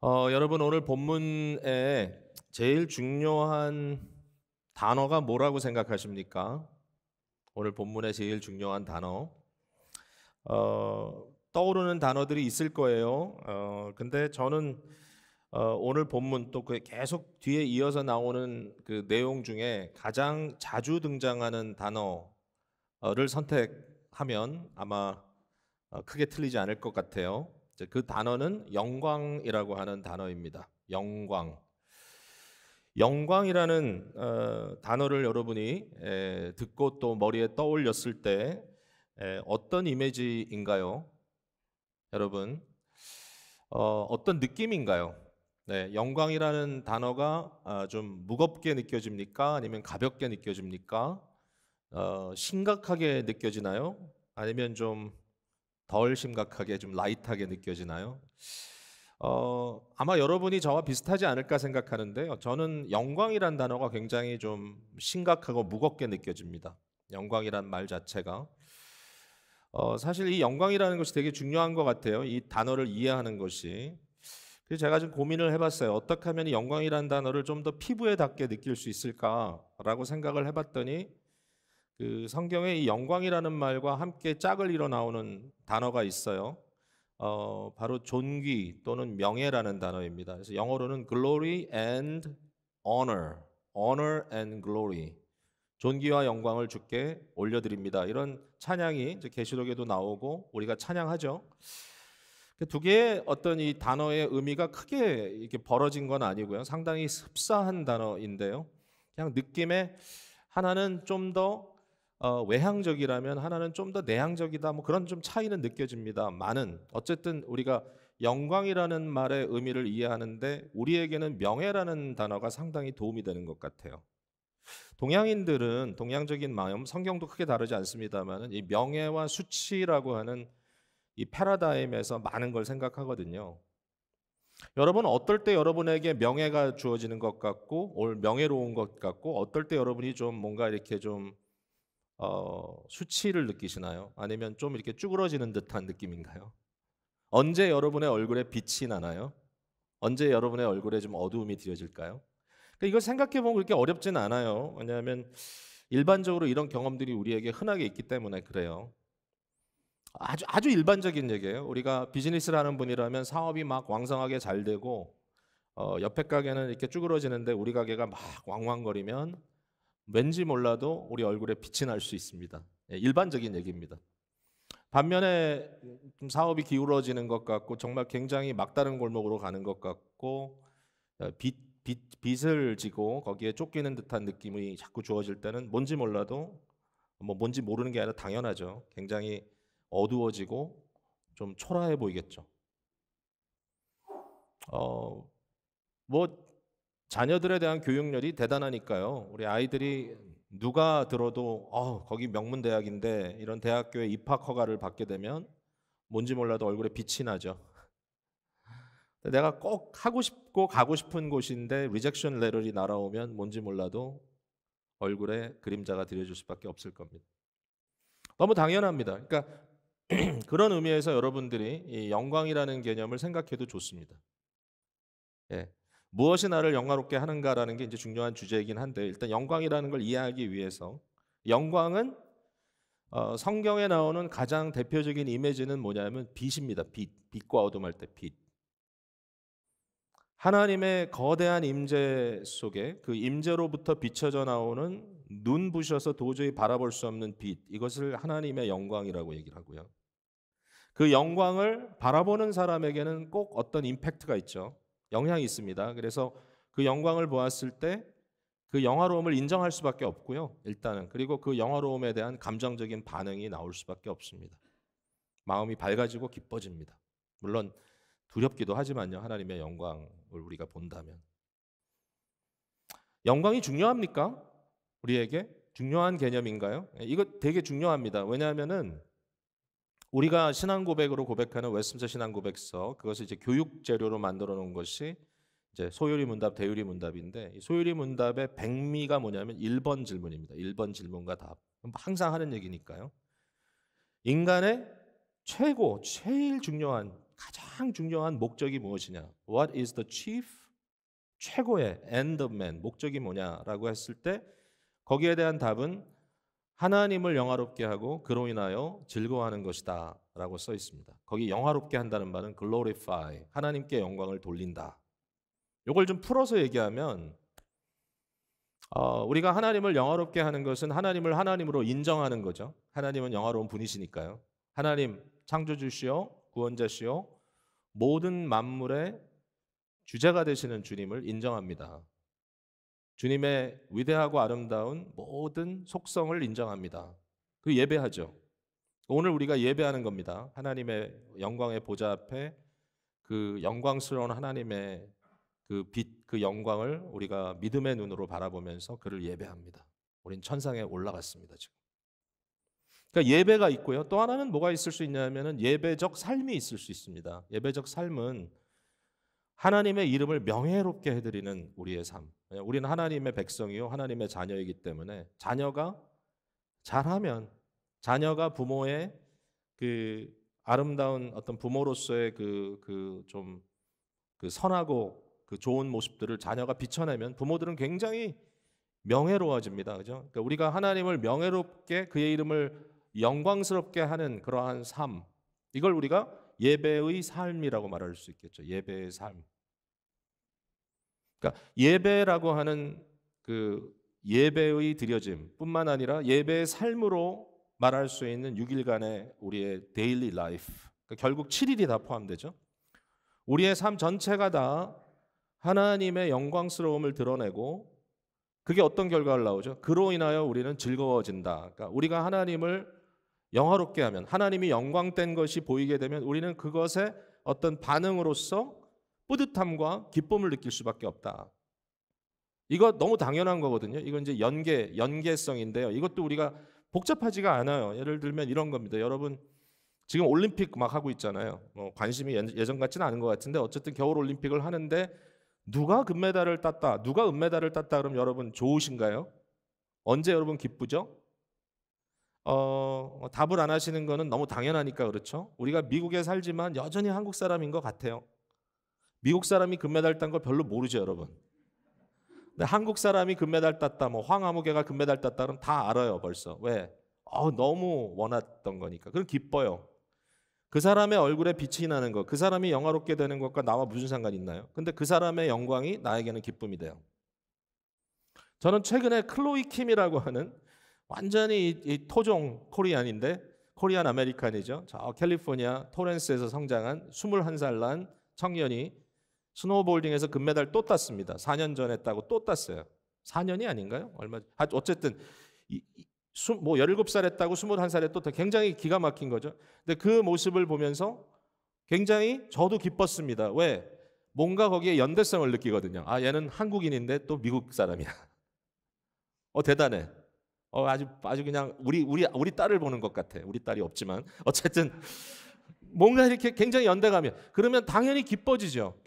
여러분 오늘 본문에 제일 중요한 단어가 뭐라고 생각하십니까? 오늘 본문의 제일 중요한 단어. 떠오르는 단어들이 있을 거예요. 근데 저는 오늘 본문 또 그 계속 뒤에 이어서 나오는 그 내용 중에 가장 자주 등장하는 단어를 선택하면 아마 크게 틀리지 않을 것 같아요. 이제 그 단어는 영광이라고 하는 단어입니다. 영광. 영광이라는 단어를 여러분이 듣고 또 머리에 떠올렸을 때 어떤 이미지인가요? 여러분 어떤 느낌인가요? 네, 영광이라는 단어가 좀 무겁게 느껴집니까? 아니면 가볍게 느껴집니까? 심각하게 느껴지나요? 아니면 좀 덜 심각하게 좀 라이트하게 느껴지나요? 아마 여러분이 저와 비슷하지 않을까 생각하는데요. 저는 영광이란 단어가 굉장히 좀 심각하고 무겁게 느껴집니다. 영광이란 말 자체가. 사실 이 영광이라는 것이 되게 중요한 것 같아요. 이 단어를 이해하는 것이. 그래서 제가 좀 고민을 해봤어요. 어떻게 하면 이 영광이라는 단어를 좀 더 피부에 닿게 느낄 수 있을까라고 생각을 해봤더니 그 성경에 이 영광이라는 말과 함께 짝을 이뤄 나오는 단어가 있어요. 바로 존귀 또는 명예라는 단어입니다. 그래서 영어로는 glory and honor, honor and glory. 존귀와 영광을 주께 올려드립니다. 이런 찬양이 이제 계시록에도 나오고 우리가 찬양하죠. 그 두 개의 어떤 이 단어의 의미가 크게 이렇게 벌어진 건 아니고요. 상당히 흡사한 단어인데요. 그냥 느낌에 하나는 좀더 외향적이라면 하나는 좀 더 내향적이다. 뭐 그런 좀 차이는 느껴집니다만은 어쨌든 우리가 영광이라는 말의 의미를 이해하는데 우리에게는 명예라는 단어가 상당히 도움이 되는 것 같아요. 동양인들은 동양적인 마음, 성경도 크게 다르지 않습니다만은 이 명예와 수치라고 하는 이 패러다임에서 많은 걸 생각하거든요. 여러분 어떨 때 여러분에게 명예가 주어지는 것 같고 오늘 명예로운 것 같고 어떨 때 여러분이 좀 뭔가 이렇게 좀 수치를 느끼시나요? 아니면 좀 이렇게 쭈그러지는 듯한 느낌인가요? 언제 여러분의 얼굴에 빛이 나나요? 언제 여러분의 얼굴에 좀 어두움이 드려질까요? 그러니까 이걸 생각해 보면 그렇게 어렵진 않아요. 왜냐하면 일반적으로 이런 경험들이 우리에게 흔하게 있기 때문에 그래요. 아주 일반적인 얘기예요. 우리가 비즈니스를 하는 분이라면 사업이 막 왕성하게 잘 되고 옆에 가게는 이렇게 쭈그러지는데 우리 가게가 막 왕왕거리면 왠지 몰라도 우리 얼굴에 빛이 날 수 있습니다. 예, 일반적인 얘기입니다. 반면에 좀 사업이 기울어지는 것 같고 정말 굉장히 막다른 골목으로 가는 것 같고 빛을 지고 거기에 쫓기는 듯한 느낌이 자꾸 주어질 때는 뭔지 몰라도 뭐 뭔지 모르는 게 아니라 당연하죠. 굉장히 어두워지고 좀 초라해 보이겠죠. 어, 뭐 자녀들에 대한 교육열이 대단하니까요. 우리 아이들이 누가 들어도 거기 명문대학인데 이런 대학교에 입학 허가를 받게 되면 뭔지 몰라도 얼굴에 빛이 나죠. 내가 꼭 하고 싶고 가고 싶은 곳인데 리젝션 레터리 날아오면 뭔지 몰라도 얼굴에 그림자가 들여질 수밖에 없을 겁니다. 너무 당연합니다. 그러니까 그런 의미에서 여러분들이 이 영광이라는 개념을 생각해도 좋습니다. 예. 무엇이 나를 영화롭게 하는가라는 게 이제 중요한 주제이긴 한데 일단 영광이라는 걸 이해하기 위해서 영광은 성경에 나오는 가장 대표적인 이미지는 뭐냐면 빛입니다. 빛과 어둠 할 때 빛. 하나님의 거대한 임재 속에 그 임재로부터 비춰져 나오는 눈부셔서 도저히 바라볼 수 없는 빛. 이것을 하나님의 영광이라고 얘기를 하고요. 그 영광을 바라보는 사람에게는 꼭 어떤 임팩트가 있죠. 영향이 있습니다. 그래서 그 영광을 보았을 때 그 영화로움을 인정할 수밖에 없고요. 일단은 그리고 그 영화로움에 대한 감정적인 반응이 나올 수밖에 없습니다. 마음이 밝아지고 기뻐집니다. 물론 두렵기도 하지만요. 하나님의 영광을 우리가 본다면 영광이 중요합니까? 우리에게 중요한 개념인가요? 이거 되게 중요합니다. 왜냐하면은 우리가 신앙 고백으로 고백하는 웨스민스터 신앙 고백서 그것을 이제 교육 재료로 만들어 놓은 것이 이제 소요리 문답, 대유리 문답인데 이 소요리 문답의 백미가 뭐냐면 1번 질문입니다. 1번 질문과 답. 항상 하는 얘기니까요. 인간의 최고, 제일 중요한 가장 중요한 목적이 무엇이냐? What is the chief? 최고의 end of man, 목적이 뭐냐라고 했을 때 거기에 대한 답은 하나님을 영화롭게 하고 그로 인하여 즐거워하는 것이다 라고 써 있습니다. 거기 영화롭게 한다는 말은 glorify, 하나님께 영광을 돌린다. 이걸 좀 풀어서 얘기하면 우리가 하나님을 영화롭게 하는 것은 하나님을 하나님으로 인정하는 거죠. 하나님은 영화로운 분이시니까요. 하나님 창조주시오, 구원자시오, 모든 만물의 주제가 되시는 주님을 인정합니다. 주님의 위대하고 아름다운 모든 속성을 인정합니다. 그 예배하죠. 오늘 우리가 예배하는 겁니다. 하나님의 영광의 보좌 앞에 그 영광스러운 하나님의 그 빛, 그 영광을 우리가 믿음의 눈으로 바라보면서 그를 예배합니다. 우린 천상에 올라갔습니다, 지금. 그러니까 예배가 있고요. 또 하나는 뭐가 있을 수 있냐면은 예배적 삶이 있을 수 있습니다. 예배적 삶은 하나님의 이름을 명예롭게 해드리는 우리의 삶. 우리는 하나님의 백성이요, 하나님의 자녀이기 때문에 자녀가 잘하면, 자녀가 부모의 그 아름다운 어떤 부모로서의 그 선하고 그 좋은 모습들을 자녀가 비춰내면 부모들은 굉장히 명예로워집니다. 그죠? 그러니까 우리가 하나님을 명예롭게 그의 이름을 영광스럽게 하는 그러한 삶, 이걸 우리가 예배의 삶이라고 말할 수 있겠죠. 예배의 삶. 그러니까 예배라고 하는 그 예배의 드려짐뿐만 아니라 예배의 삶으로 말할 수 있는 6일간의 우리의 데일리 라이프. 그러니까 결국 7일이 다 포함되죠. 우리의 삶 전체가 다 하나님의 영광스러움을 드러내고 그게 어떤 결과를 나오죠? 그로 인하여 우리는 즐거워진다. 그러니까 우리가 하나님을 영화롭게 하면, 하나님이 영광된 것이 보이게 되면 우리는 그것에 어떤 반응으로서 뿌듯함과 기쁨을 느낄 수밖에 없다. 이거 너무 당연한 거거든요. 이건 이제 연계성인데요. 이것도 우리가 복잡하지가 않아요. 예를 들면 이런 겁니다. 여러분 지금 올림픽 막 하고 있잖아요. 관심이 예전 같지는 않은 것 같은데 어쨌든 겨울 올림픽을 하는데 누가 금메달을 땄다, 누가 은메달을 땄다 그러면 여러분 좋으신가요? 언제 여러분 기쁘죠? 답을 안 하시는 거는 너무 당연하니까 그렇죠. 우리가 미국에 살지만 여전히 한국 사람인 것 같아요. 미국 사람이 금메달 딴 거 별로 모르죠, 여러분. 근데 한국 사람이 금메달 땄다, 뭐 황아무개가 금메달 땄다 그러면 다 알아요, 벌써. 왜? 너무 원했던 거니까. 그럼 기뻐요. 그 사람의 얼굴에 빛이 나는 것, 그 사람이 영화롭게 되는 것과 나와 무슨 상관이 있나요? 근데 그 사람의 영광이 나에게는 기쁨이 돼요. 저는 최근에 클로이 킴이라고 하는 완전히 이 토종 코리안인데, 코리안 아메리칸이죠. 저 캘리포니아 토렌스에서 성장한 21살 난 청년이 스노우볼딩에서 금메달 또 땄습니다. 4년 전에 따고 또 땄어요. 4년이 아닌가요? 얼마? 어쨌든 뭐 17살 했다고 21살에 또 굉장히 기가 막힌 거죠. 근데 그 모습을 보면서 굉장히 저도 기뻤습니다. 왜? 뭔가 거기에 연대성을 느끼거든요. 얘는 한국인인데 또 미국 사람이야. 대단해. 아주 그냥 우리 딸을 보는 것 같아. 우리 딸이 없지만 어쨌든 뭔가 이렇게 굉장히 연대감이. 그러면 당연히 기뻐지죠.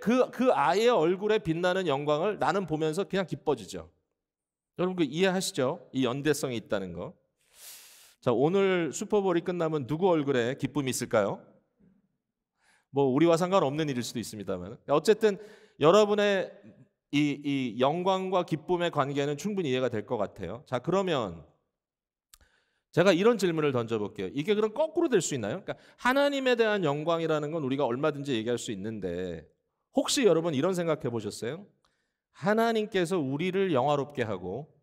그 아이의 얼굴에 빛나는 영광을 나는 보면서 그냥 기뻐지죠. 여러분 그 이해하시죠? 이 연대성이 있다는 거. 자, 오늘 슈퍼볼이 끝나면 누구 얼굴에 기쁨이 있을까요? 뭐 우리와 상관없는 일일 수도 있습니다만 어쨌든 여러분의 이 영광과 기쁨의 관계는 충분히 이해가 될 것 같아요. 자, 그러면 제가 이런 질문을 던져볼게요. 이게 그럼 거꾸로 될 수 있나요? 그러니까 하나님에 대한 영광이라는 건 우리가 얼마든지 얘기할 수 있는데 혹시 여러분 이런 생각해 보셨어요? 하나님께서 우리를 영화롭게 하고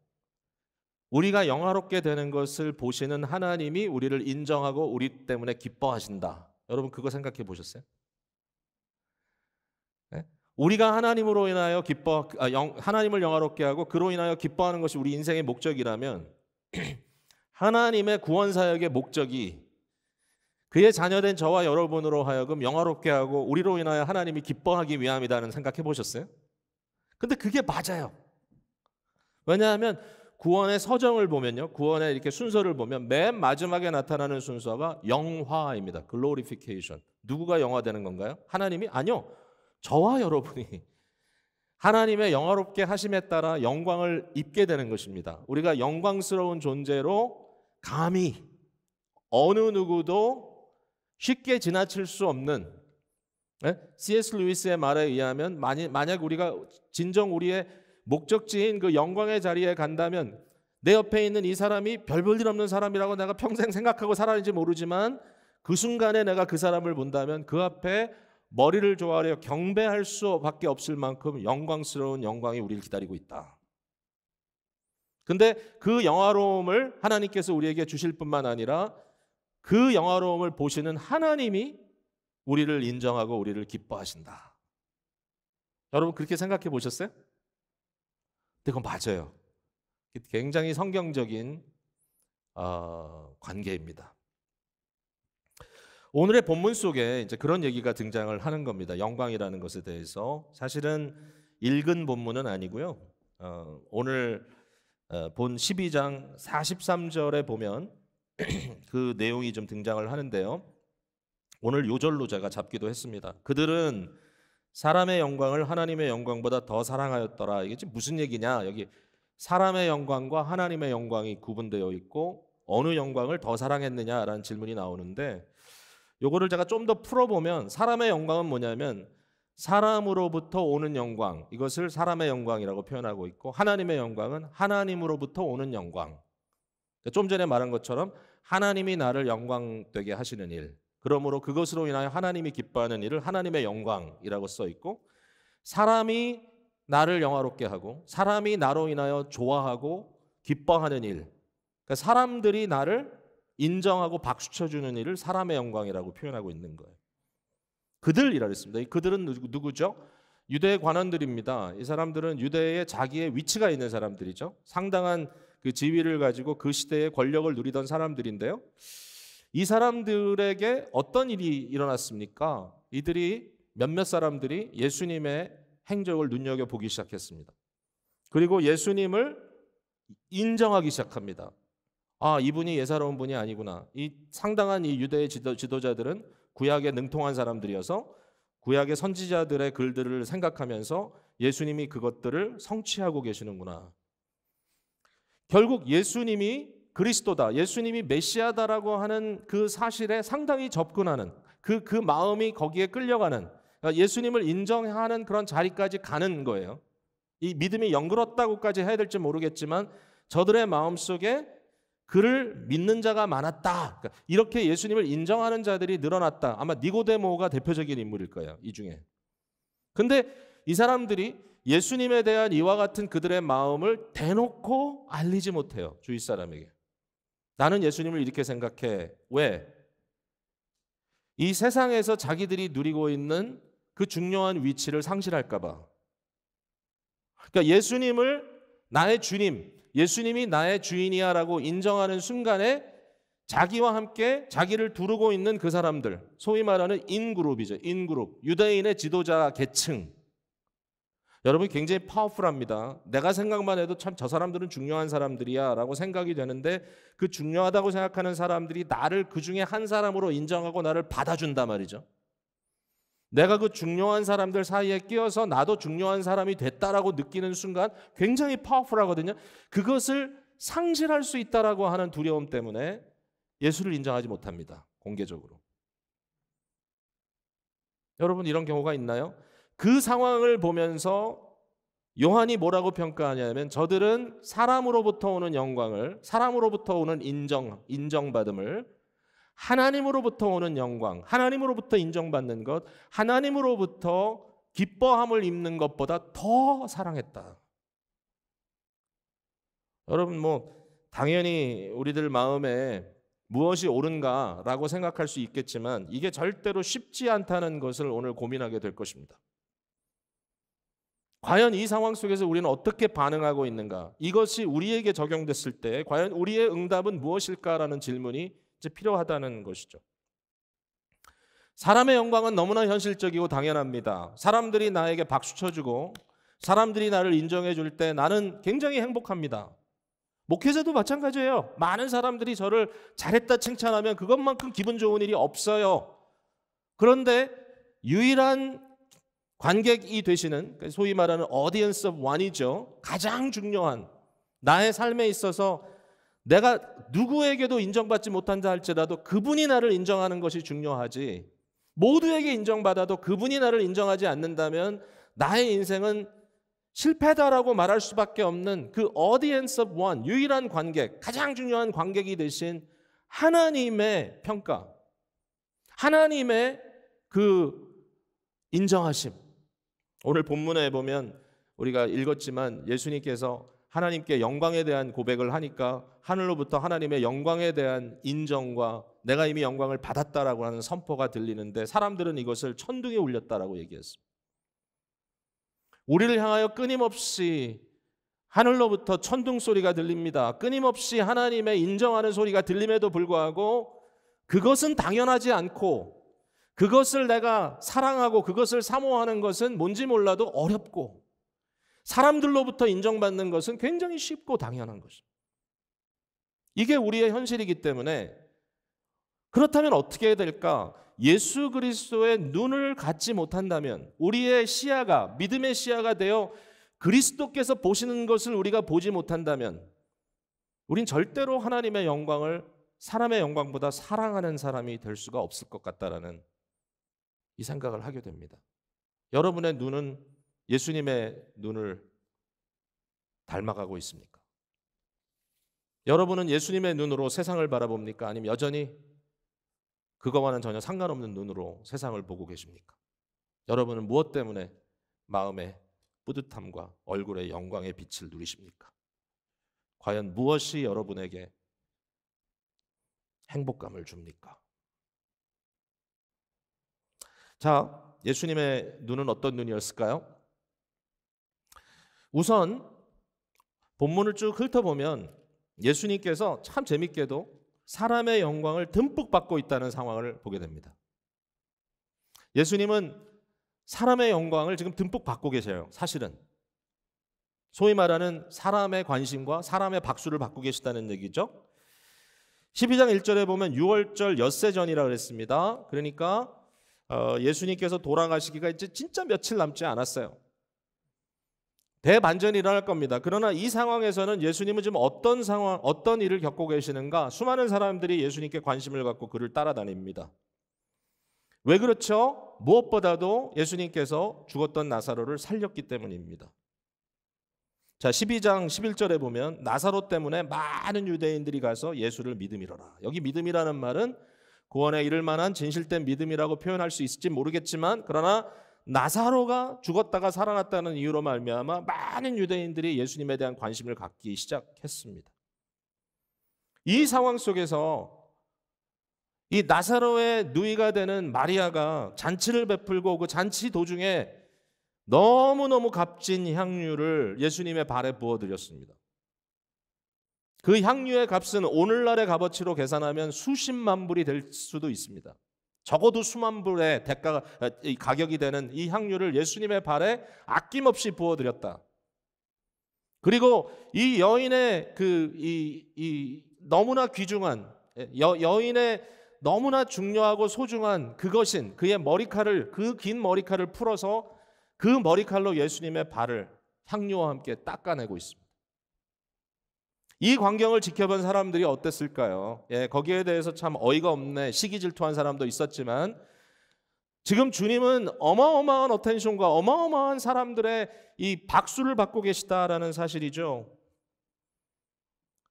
우리가 영화롭게 되는 것을 보시는 하나님이 우리를 인정하고 우리 때문에 기뻐하신다. 여러분 그거 생각해 보셨어요? 네? 우리가 하나님으로 인하여 하나님을 영화롭게 하고 그로 인하여 기뻐하는 것이 우리 인생의 목적이라면 하나님의 구원 사역의 목적이 그의 자녀된 저와 여러분으로 하여금 영화롭게 하고 우리로 인하여 하나님이 기뻐하기 위함이라는 생각해 보셨어요? 근데 그게 맞아요. 왜냐하면 구원의 서정을 보면요, 구원의 이렇게 순서를 보면 맨 마지막에 나타나는 순서가 영화입니다. glorification. 누구가 영화되는 건가요? 하나님이? 아니요. 저와 여러분이 하나님의 영화롭게 하심에 따라 영광을 입게 되는 것입니다. 우리가 영광스러운 존재로 감히 어느 누구도 쉽게 지나칠 수 없는, C.S. 루이스의 말에 의하면 만약 우리가 진정 우리의 목적지인 그 영광의 자리에 간다면 내 옆에 있는 이 사람이 별 볼 일 없는 사람이라고 내가 평생 생각하고 살았는지 모르지만 그 순간에 내가 그 사람을 본다면 그 앞에 머리를 조아려 경배할 수밖에 없을 만큼 영광스러운 영광이 우리를 기다리고 있다. 근데 그 영화로움을 하나님께서 우리에게 주실 뿐만 아니라 그 영화로움을 보시는 하나님이 우리를 인정하고 우리를 기뻐하신다. 여러분 그렇게 생각해 보셨어요? 근데 그건 맞아요. 굉장히 성경적인 관계입니다. 오늘의 본문 속에 이제 그런 얘기가 등장을 하는 겁니다. 영광이라는 것에 대해서. 사실은 읽은 본문은 아니고요. 오늘 본 12장 43절에 보면 그 내용이 좀 등장을 하는데요. 오늘 요절로 제가 잡기도 했습니다. 그들은 사람의 영광을 하나님의 영광보다 더 사랑하였더라. 이게 지금 무슨 얘기냐? 여기 사람의 영광과 하나님의 영광이 구분되어 있고 어느 영광을 더 사랑했느냐라는 질문이 나오는데 요거를 제가 좀 더 풀어보면 사람의 영광은 뭐냐면 사람으로부터 오는 영광, 이것을 사람의 영광이라고 표현하고 있고 하나님의 영광은 하나님으로부터 오는 영광. 좀 전에 말한 것처럼 하나님이 나를 영광되게 하시는 일, 그러므로 그것으로 인하여 하나님이 기뻐하는 일을 하나님의 영광이라고 써 있고 사람이 나를 영화롭게 하고 사람이 나로 인하여 좋아하고 기뻐하는 일, 그러니까 사람들이 나를 인정하고 박수 쳐주는 일을 사람의 영광이라고 표현하고 있는 거예요. 그들이라 그랬습니다. 이 그들은 누구죠? 유대 관원들입니다. 이 사람들은 유대에 자기의 위치가 있는 사람들이죠. 상당한 그 지위를 가지고 그 시대의 권력을 누리던 사람들인데요. 이 사람들에게 어떤 일이 일어났습니까? 이들이 몇몇 사람들이 예수님의 행적을 눈여겨보기 시작했습니다. 그리고 예수님을 인정하기 시작합니다. 아, 이분이 예사로운 분이 아니구나. 이 상당한 이 유대의 지도자들은 구약에 능통한 사람들이어서 구약의 선지자들의 글들을 생각하면서 예수님이 그것들을 성취하고 계시는구나. 결국 예수님이 그리스도다, 예수님이 메시아다라고 하는 그 사실에 상당히 접근하는 그 마음이 거기에 끌려가는, 그러니까 예수님을 인정하는 그런 자리까지 가는 거예요. 이 믿음이 영그럽다고까지 해야 될지 모르겠지만 저들의 마음속에 그를 믿는 자가 많았다. 그러니까 이렇게 예수님을 인정하는 자들이 늘어났다. 아마 니고데모가 대표적인 인물일 거예요, 이 중에. 근데 이 사람들이 예수님에 대한 이와 같은 그들의 마음을 대놓고 알리지 못해요, 주위 사람에게. 나는 예수님을 이렇게 생각해. 왜? 이 세상에서 자기들이 누리고 있는 그 중요한 위치를 상실할까 봐. 그러니까 예수님을 나의 주님, 예수님이 나의 주인이야 라고 인정하는 순간에 자기와 함께 자기를 두르고 있는 그 사람들, 소위 말하는 인그룹이죠. 인그룹, 유대인의 지도자 계층. 여러분 굉장히 파워풀합니다. 내가 생각만 해도 참 저 사람들은 중요한 사람들이야 라고 생각이 되는데 그 중요하다고 생각하는 사람들이 나를 그 중에 한 사람으로 인정하고 나를 받아준단 말이죠. 내가 그 중요한 사람들 사이에 끼어서 나도 중요한 사람이 됐다라고 느끼는 순간 굉장히 파워풀하거든요. 그것을 상실할 수 있다라고 하는 두려움 때문에 예수를 인정하지 못합니다, 공개적으로. 여러분 이런 경우가 있나요? 그 상황을 보면서 요한이 뭐라고 평가하냐면 저들은 사람으로부터 오는 영광을, 사람으로부터 오는 인정받음을 하나님으로부터 오는 영광, 하나님으로부터 인정받는 것, 하나님으로부터 기뻐함을 입는 것보다 더 사랑했다. 여러분 당연히 우리들 마음에 무엇이 옳은가라고 생각할 수 있겠지만 이게 절대로 쉽지 않다는 것을 오늘 고민하게 될 것입니다. 과연 이 상황 속에서 우리는 어떻게 반응하고 있는가? 이것이 우리에게 적용됐을 때 과연 우리의 응답은 무엇일까라는 질문이 이제 필요하다는 것이죠. 사람의 영광은 너무나 현실적이고 당연합니다. 사람들이 나에게 박수 쳐주고 사람들이 나를 인정해 줄 때 나는 굉장히 행복합니다. 목회자도 마찬가지예요. 많은 사람들이 저를 잘했다 칭찬하면 그것만큼 기분 좋은 일이 없어요. 그런데 유일한 관객이 되시는, 소위 말하는 audience of one이죠. 가장 중요한, 나의 삶에 있어서 내가 누구에게도 인정받지 못한다 할지라도 그분이 나를 인정하는 것이 중요하지, 모두에게 인정받아도 그분이 나를 인정하지 않는다면 나의 인생은 실패다라고 말할 수밖에 없는 그 audience of one, 유일한 관객, 가장 중요한 관객이 되신 하나님의 평가, 하나님의 그 인정하심. 오늘 본문에 보면 우리가 읽었지만 예수님께서 하나님께 영광에 대한 고백을 하니까 하늘로부터 하나님의 영광에 대한 인정과 내가 이미 영광을 받았다라고 하는 선포가 들리는데 사람들은 이것을 천둥에 울렸다라고 얘기했습니다. 우리를 향하여 끊임없이 하늘로부터 천둥 소리가 들립니다. 끊임없이 하나님의 인정하는 소리가 들림에도 불구하고 그것은 당연하지 않고, 그것을 내가 사랑하고 그것을 사모하는 것은 뭔지 몰라도 어렵고, 사람들로부터 인정받는 것은 굉장히 쉽고 당연한 것입니다. 이게 우리의 현실이기 때문에, 그렇다면 어떻게 해야 될까? 예수 그리스도의 눈을 갖지 못한다면, 우리의 시야가 믿음의 시야가 되어 그리스도께서 보시는 것을 우리가 보지 못한다면 우린 절대로 하나님의 영광을 사람의 영광보다 사랑하는 사람이 될 수가 없을 것 같다라는 이 생각을 하게 됩니다. 여러분의 눈은 예수님의 눈을 닮아가고 있습니까? 여러분은 예수님의 눈으로 세상을 바라봅니까? 아니면 여전히 그거와는 전혀 상관없는 눈으로 세상을 보고 계십니까? 여러분은 무엇 때문에 마음의 뿌듯함과 얼굴의 영광의 빛을 누리십니까? 과연 무엇이 여러분에게 행복감을 줍니까? 자, 예수님의 눈은 어떤 눈이었을까요? 우선 본문을 쭉 훑어보면 예수님께서 참 재밌게도 사람의 영광을 듬뿍 받고 있다는 상황을 보게 됩니다. 예수님은 사람의 영광을 지금 듬뿍 받고 계세요. 사실은 소위 말하는 사람의 관심과 사람의 박수를 받고 계시다는 얘기죠. 12장 1절에 보면 6월절 엿새 전이라 그랬습니다. 그러니까 예수님께서 돌아가시기가 이제 진짜 며칠 남지 않았어요. 대반전이 일어날 겁니다. 그러나 이 상황에서는 예수님은 지금 어떤 상황, 어떤 일을 겪고 계시는가? 수많은 사람들이 예수님께 관심을 갖고 그를 따라다닙니다. 왜 그렇죠? 무엇보다도 예수님께서 죽었던 나사로를 살렸기 때문입니다. 자, 12장 11절에 보면 나사로 때문에 많은 유대인들이 가서 예수를 믿음이로라. 여기 믿음이라는 말은 구원에 이를 만한 진실된 믿음이라고 표현할 수 있을지 모르겠지만, 그러나 나사로가 죽었다가 살아났다는 이유로 말미암아 많은 유대인들이 예수님에 대한 관심을 갖기 시작했습니다. 이 상황 속에서 이 나사로의 누이가 되는 마리아가 잔치를 베풀고 그 잔치 도중에 너무너무 값진 향유를 예수님의 발에 부어드렸습니다. 그 향유의 값은 오늘날의 값어치로 계산하면 수십만 불이 될 수도 있습니다. 적어도 수만 불의 대가가 가격이 되는 이 향유를 예수님의 발에 아낌없이 부어드렸다. 그리고 이 여인의 이 너무나 귀중한 여인의 너무나 중요하고 소중한 그것인 그의 머리칼을, 그 긴 머리칼을 풀어서 그 머리칼로 예수님의 발을 향유와 함께 닦아내고 있습니다. 이 광경을 지켜본 사람들이 어땠을까요? 거기에 대해서 참 어이가 없네, 시기질투한 사람도 있었지만, 지금 주님은 어마어마한 어텐션과 어마어마한 사람들의 이 박수를 받고 계시다라는 사실이죠.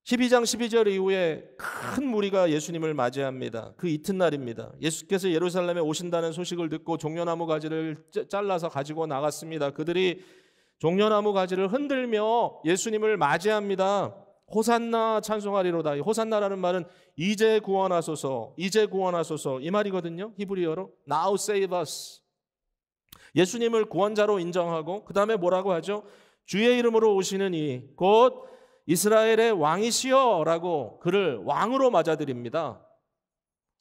12장 12절 이후에 큰 무리가 예수님을 맞이합니다. 그 이튿날입니다. 예수께서 예루살렘에 오신다는 소식을 듣고 종려나무 가지를 잘라서 가지고 나갔습니다. 그들이 종려나무 가지를 흔들며 예수님을 맞이합니다. 호산나 찬송하리로다. 호산나라는 말은 이제 구원하소서, 이제 구원하소서 이 말이거든요. 히브리어로 Now save us. 예수님을 구원자로 인정하고 그 다음에 뭐라고 하죠? 주의 이름으로 오시는 이 곧 이스라엘의 왕이시여 라고 그를 왕으로 맞아들입니다.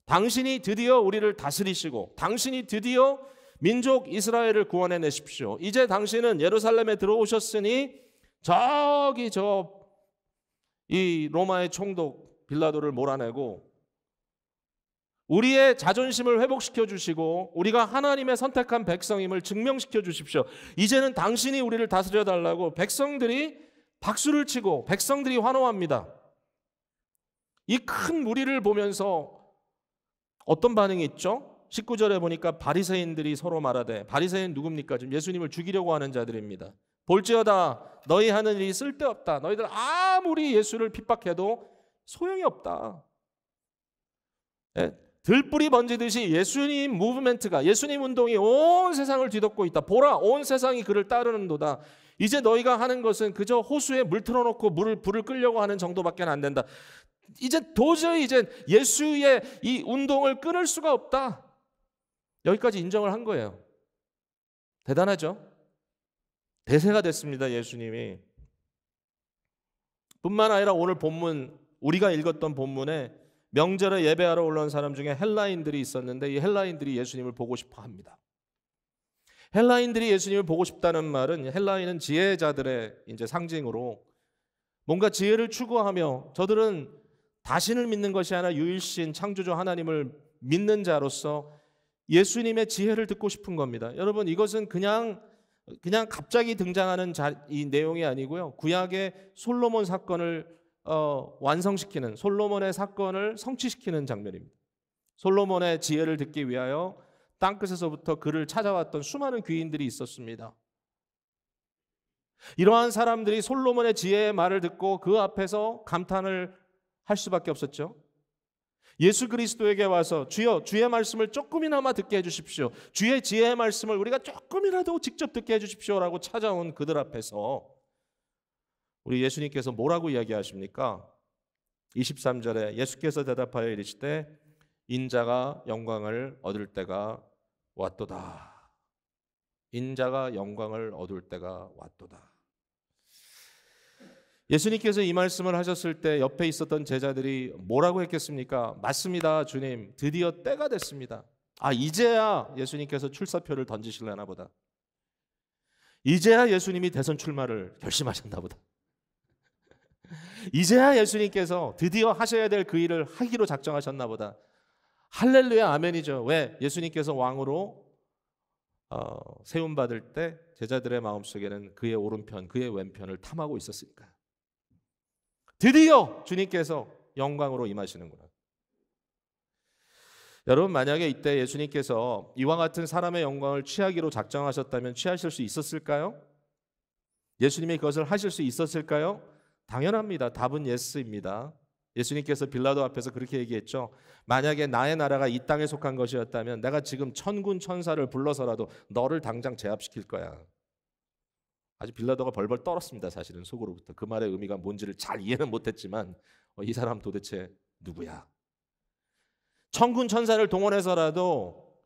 당신이 드디어 우리를 다스리시고 당신이 드디어 민족 이스라엘을 구원해내십시오. 이제 당신은 예루살렘에 들어오셨으니 저기 이 로마의 총독 빌라도를 몰아내고 우리의 자존심을 회복시켜 주시고 우리가 하나님의 선택한 백성임을 증명시켜 주십시오. 이제는 당신이 우리를 다스려 달라고 백성들이 박수를 치고 백성들이 환호합니다. 이 큰 무리를 보면서 어떤 반응이 있죠? 19절에 보니까 바리새인들이 서로 말하되, 바리새인 누굽니까? 지금 예수님을 죽이려고 하는 자들입니다. 볼지어다 너희 하는 일이 쓸데없다. 너희들 아무리 예수를 핍박해도 소용이 없다. 들불이 번지듯이 예수님 무브멘트가, 예수님 운동이 온 세상을 뒤덮고 있다. 보라, 온 세상이 그를 따르는도다. 이제 너희가 하는 것은 그저 호수에 물 틀어놓고 불을 끄려고 하는 정도밖에 안 된다. 이제 도저히 예수의 이 운동을 끊을 수가 없다. 여기까지 인정을 한 거예요. 대단하죠? 대세가 됐습니다, 예수님이. 뿐만 아니라 오늘 본문, 우리가 읽었던 본문에 명절에 예배하러 올라온 사람 중에 헬라인들이 있었는데, 이 헬라인들이 예수님을 보고 싶어 합니다. 헬라인들이 예수님을 보고 싶다는 말은, 헬라인은 지혜자들의 이제 상징으로 뭔가 지혜를 추구하며, 저들은 다신을 믿는 것이 아니라 유일신 창조주 하나님을 믿는 자로서 예수님의 지혜를 듣고 싶은 겁니다. 여러분, 이것은 그냥 갑자기 등장하는 이 내용이 아니고요. 구약의 솔로몬 사건을 완성시키는, 솔로몬의 사건을 성취시키는 장면입니다. 솔로몬의 지혜를 듣기 위하여 땅끝에서부터 그를 찾아왔던 수많은 귀인들이 있었습니다. 이러한 사람들이 솔로몬의 지혜의 말을 듣고 그 앞에서 감탄을 할 수밖에 없었죠. 예수 그리스도에게 와서 주여, 주의 말씀을 조금이나마 듣게 해주십시오. 주의 지혜의 말씀을 우리가 조금이라도 직접 듣게 해주십시오라고 찾아온 그들 앞에서 우리 예수님께서 뭐라고 이야기하십니까? 23절에 예수께서 대답하여 이르시되 인자가 영광을 얻을 때가 왔도다. 인자가 영광을 얻을 때가 왔도다. 예수님께서 이 말씀을 하셨을 때 옆에 있었던 제자들이 뭐라고 했겠습니까? 맞습니다, 주님. 드디어 때가 됐습니다. 이제야 예수님께서 출사표를 던지실려나 보다. 이제야 예수님이 대선 출마를 결심하셨나 보다. 이제야 예수님께서 드디어 하셔야 될 그 일을 하기로 작정하셨나 보다. 할렐루야, 아멘이죠. 왜? 예수님께서 왕으로 세움받을 때 제자들의 마음속에는 그의 오른편, 그의 왼편을 탐하고 있었으니까요. 드디어 주님께서 영광으로 임하시는구나. 여러분, 만약에 이때 예수님께서 이와 같은 사람의 영광을 취하기로 작정하셨다면 취하실 수 있었을까요? 예수님이 그것을 하실 수 있었을까요? 당연합니다. 답은 예스입니다. 예수님께서 빌라도 앞에서 그렇게 얘기했죠. 만약에 나의 나라가 이 땅에 속한 것이었다면 내가 지금 천군 천사를 불러서라도 너를 당장 제압시킬 거야. 아주 빌라도가 벌벌 떨었습니다. 사실은 속으로부터. 그 말의 의미가 뭔지를 잘 이해는 못했지만 이 사람 도대체 누구야? 천군 천사를 동원해서라도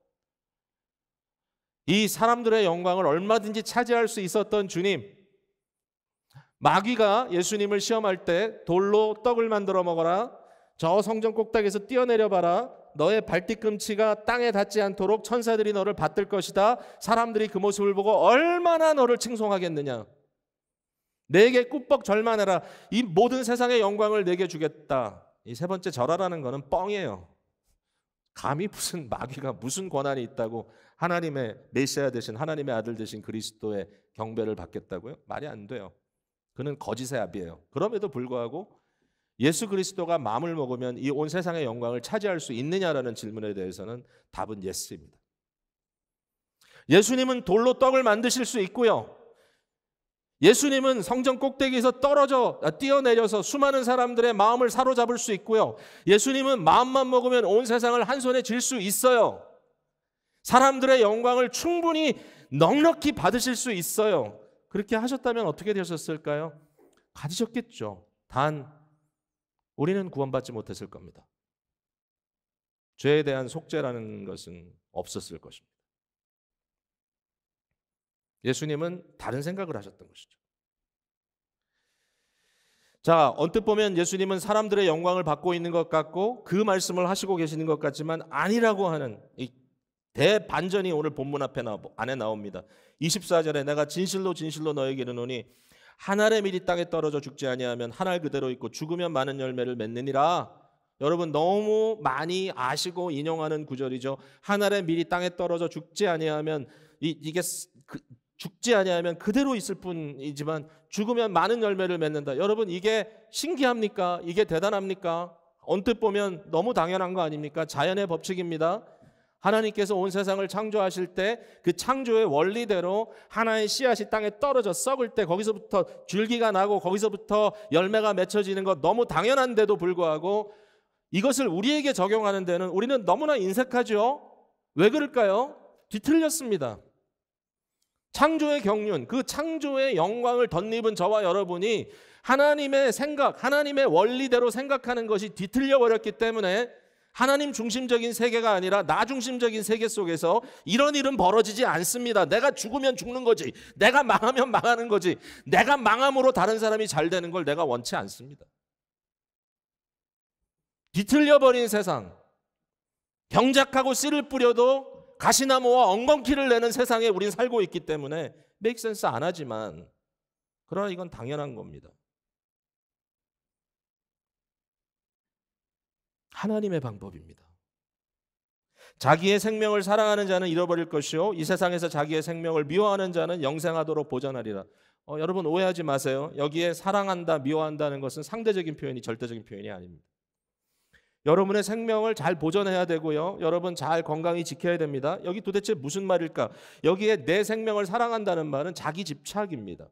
이 사람들의 영광을 얼마든지 차지할 수 있었던 주님, 마귀가 예수님을 시험할 때 돌로 떡을 만들어 먹어라, 저 성전 꼭대기에서 뛰어내려 봐라, 너의 발뒤꿈치가 땅에 닿지 않도록 천사들이 너를 받들 것이다. 사람들이 그 모습을 보고 얼마나 너를 칭송하겠느냐. 내게 꾸벅 절만해라. 이 모든 세상의 영광을 내게 주겠다. 이 세 번째 절하라는 거는 뻥이에요. 감히 무슨 마귀가 무슨 권한이 있다고 하나님의 메시아 되신, 하나님의 아들 되신 그리스도의 경배를 받겠다고요? 말이 안 돼요. 그는 거짓의 아비예요. 그럼에도 불구하고 예수 그리스도가 마음을 먹으면 이 온 세상의 영광을 차지할 수 있느냐라는 질문에 대해서는 답은 예스입니다. 예수님은 돌로 떡을 만드실 수 있고요. 예수님은 성전 꼭대기에서 뛰어내려서 수많은 사람들의 마음을 사로잡을 수 있고요. 예수님은 마음만 먹으면 온 세상을 한 손에 쥘 수 있어요. 사람들의 영광을 충분히 넉넉히 받으실 수 있어요. 그렇게 하셨다면 어떻게 되셨을까요? 가지셨겠죠. 단 우리는 구원받지 못했을 겁니다. 죄에 대한 속죄라는 것은 없었을 것입니다. 예수님은 다른 생각을 하셨던 것이죠. 자, 언뜻 보면 예수님은 사람들의 영광을 받고 있는 것 같고 그 말씀을 하시고 계시는 것 같지만 아니라고 하는 이 대반전이 오늘 본문 안에 나옵니다. 24절에 내가 진실로 진실로 너에게 이르노니 한 알의 밀이 땅에 떨어져 죽지 아니하면 한 알 그대로 있고 죽으면 많은 열매를 맺느니라. 여러분, 너무 많이 아시고 인용하는 구절이죠. 한 알의 밀이 땅에 떨어져 죽지 아니하면 이게 죽지 아니하면 그대로 있을 뿐이지만 죽으면 많은 열매를 맺는다. 여러분, 이게 신기합니까? 이게 대단합니까? 언뜻 보면 너무 당연한 거 아닙니까? 자연의 법칙입니다. 하나님께서 온 세상을 창조하실 때 그 창조의 원리대로 하나의 씨앗이 땅에 떨어져 썩을 때 거기서부터 줄기가 나고 거기서부터 열매가 맺혀지는 것 너무 당연한데도 불구하고 이것을 우리에게 적용하는 데는 우리는 너무나 인색하죠. 왜 그럴까요? 뒤틀렸습니다. 창조의 경륜, 그 창조의 영광을 덧입은 저와 여러분이 하나님의 생각, 하나님의 원리대로 생각하는 것이 뒤틀려 버렸기 때문에 하나님 중심적인 세계가 아니라 나 중심적인 세계 속에서 이런 일은 벌어지지 않습니다. 내가 죽으면 죽는 거지. 내가 망하면 망하는 거지. 내가 망함으로 다른 사람이 잘 되는 걸 내가 원치 않습니다. 뒤틀려 버린 세상, 경작하고 씨를 뿌려도 가시나무와 엉겅퀴를 내는 세상에 우린 살고 있기 때문에 make sense 안 하지만 그러나 이건 당연한 겁니다. 하나님의 방법입니다. 자기의 생명을 사랑하는 자는 잃어버릴 것이요 이 세상에서 자기의 생명을 미워하는 자는 영생하도록 보전하리라. 여러분 오해하지 마세요. 여기에 사랑한다, 미워한다는 것은 상대적인 표현이 절대적인 표현이 아닙니다. 여러분의 생명을 잘 보존해야 되고요. 여러분 잘 건강히 지켜야 됩니다. 여기 도대체 무슨 말일까? 여기에 내 생명을 사랑한다는 말은 자기 집착입니다.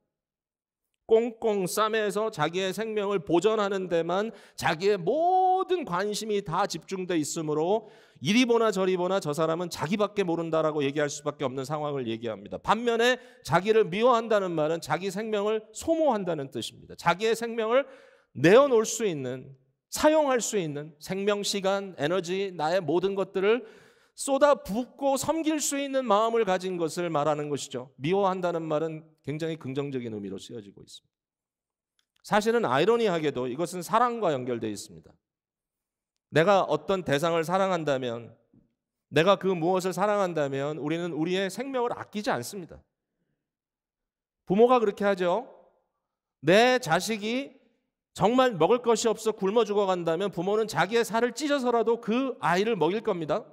꽁꽁 싸매서 자기의 생명을 보존하는 데만 자기의 모든 관심이 다 집중돼 있으므로 이리 보나 저리 보나 저 사람은 자기밖에 모른다라고 얘기할 수밖에 없는 상황을 얘기합니다. 반면에 자기를 미워한다는 말은 자기 생명을 소모한다는 뜻입니다. 자기의 생명을 내어놓을 수 있는, 사용할 수 있는 생명, 시간, 에너지, 나의 모든 것들을 쏟아붓고 섬길 수 있는 마음을 가진 것을 말하는 것이죠. 미워한다는 말은 굉장히 긍정적인 의미로 쓰여지고 있습니다. 사실은 아이러니하게도 이것은 사랑과 연결되어 있습니다. 내가 어떤 대상을 사랑한다면, 내가 그 무엇을 사랑한다면 우리는 우리의 생명을 아끼지 않습니다. 부모가 그렇게 하죠. 내 자식이 정말 먹을 것이 없어 굶어 죽어간다면 부모는 자기의 살을 찢어서라도 그 아이를 먹일 겁니다.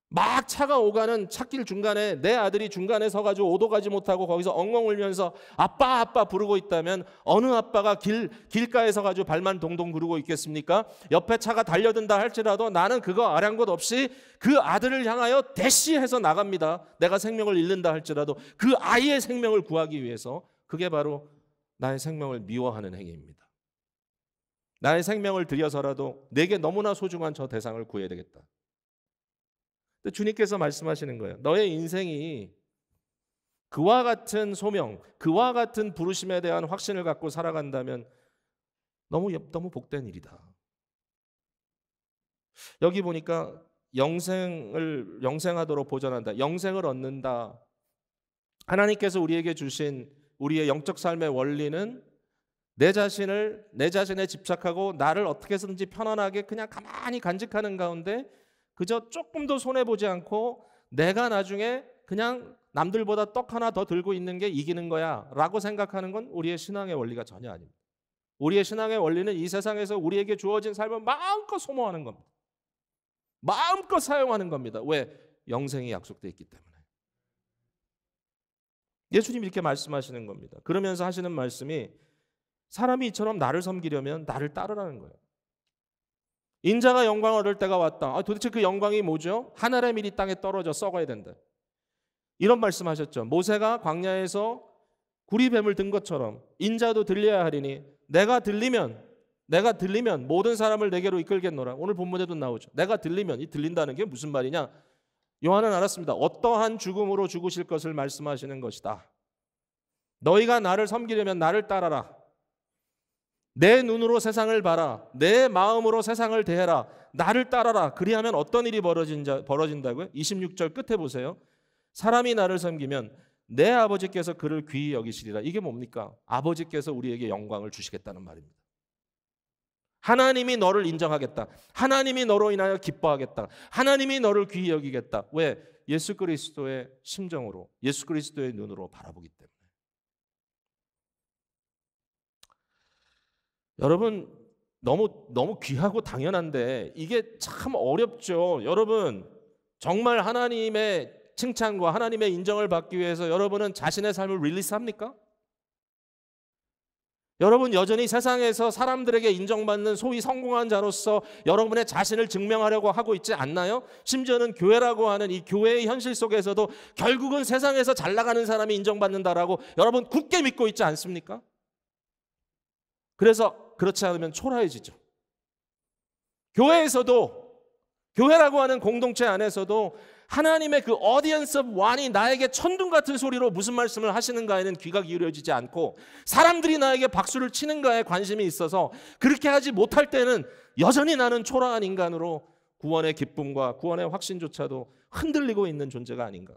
막 차가 오가는 찻길 중간에 내 아들이 중간에 서가지고 오도 가지 못하고 거기서 엉엉 울면서 아빠 아빠 부르고 있다면 어느 아빠가 길가에 서가지고 발만 동동 구르고 있겠습니까? 옆에 차가 달려든다 할지라도 나는 그거 아량곳 없이 그 아들을 향하여 대시해서 나갑니다. 내가 생명을 잃는다 할지라도 그 아이의 생명을 구하기 위해서. 그게 바로 나의 생명을 미워하는 행위입니다. 나의 생명을 들여서라도 내게 너무나 소중한 저 대상을 구해야 되겠다. 주님께서 말씀하시는 거예요. 너의 인생이 그와 같은 소명, 그와 같은 부르심에 대한 확신을 갖고 살아간다면 너무 복된 일이다. 여기 보니까 영생하도록 보전한다. 영생을 얻는다. 하나님께서 우리에게 주신 우리의 영적 삶의 원리는 내 자신에 집착하고 나를 어떻게 해서든지 편안하게 그냥 가만히 간직하는 가운데 그저 조금도 손해보지 않고 내가 나중에 그냥 남들보다 떡 하나 더 들고 있는 게 이기는 거야 라고 생각하는 건 우리의 신앙의 원리가 전혀 아닙니다. 우리의 신앙의 원리는 이 세상에서 우리에게 주어진 삶을 마음껏 소모하는 겁니다. 마음껏 사용하는 겁니다. 왜? 영생이 약속되어 있기 때문에. 예수님이 이렇게 말씀하시는 겁니다. 그러면서 하시는 말씀이 사람이 이처럼 나를 섬기려면 나를 따르라는 거예요. 인자가 영광을 얻을 때가 왔다. 도대체 그 영광이 뭐죠? 하늘의 밀이 땅에 떨어져 썩어야 된다. 이런 말씀하셨죠. 모세가 광야에서 구리뱀을 든 것처럼 인자도 들려야 하리니 내가 들리면 모든 사람을 내게로 이끌겠노라. 오늘 본문에도 나오죠. 내가 들리면, 이 들린다는 게 무슨 말이냐? 요한은 알았습니다. 어떠한 죽음으로 죽으실 것을 말씀하시는 것이다. 너희가 나를 섬기려면 나를 따라라. 내 눈으로 세상을 봐라. 내 마음으로 세상을 대해라. 나를 따라라. 그리하면 어떤 일이 벌어진다고요? 26절 끝에 보세요. 사람이 나를 섬기면 내 아버지께서 그를 귀히 여기시리라. 이게 뭡니까? 아버지께서 우리에게 영광을 주시겠다는 말입니다. 하나님이 너를 인정하겠다. 하나님이 너로 인하여 기뻐하겠다. 하나님이 너를 귀히 여기겠다. 왜? 예수 그리스도의 심정으로, 예수 그리스도의 눈으로 바라보기 때문에. 여러분 너무 귀하고 당연한데 이게 참 어렵죠. 여러분 정말 하나님의 칭찬과 하나님의 인정을 받기 위해서 여러분은 자신의 삶을 릴리스합니까? 여러분 여전히 세상에서 사람들에게 인정받는 소위 성공한 자로서 여러분의 자신을 증명하려고 하고 있지 않나요? 심지어는 교회라고 하는 이 교회의 현실 속에서도 결국은 세상에서 잘 나가는 사람이 인정받는다라고 여러분 굳게 믿고 있지 않습니까? 그래서 그렇지 않으면 초라해지죠. 교회라고 하는 공동체 안에서도 하나님의 그 audience of one이 나에게 천둥 같은 소리로 무슨 말씀을 하시는가에는 귀가 기울여지지 않고 사람들이 나에게 박수를 치는가에 관심이 있어서 그렇게 하지 못할 때는 여전히 나는 초라한 인간으로 구원의 기쁨과 구원의 확신조차도 흔들리고 있는 존재가 아닌가.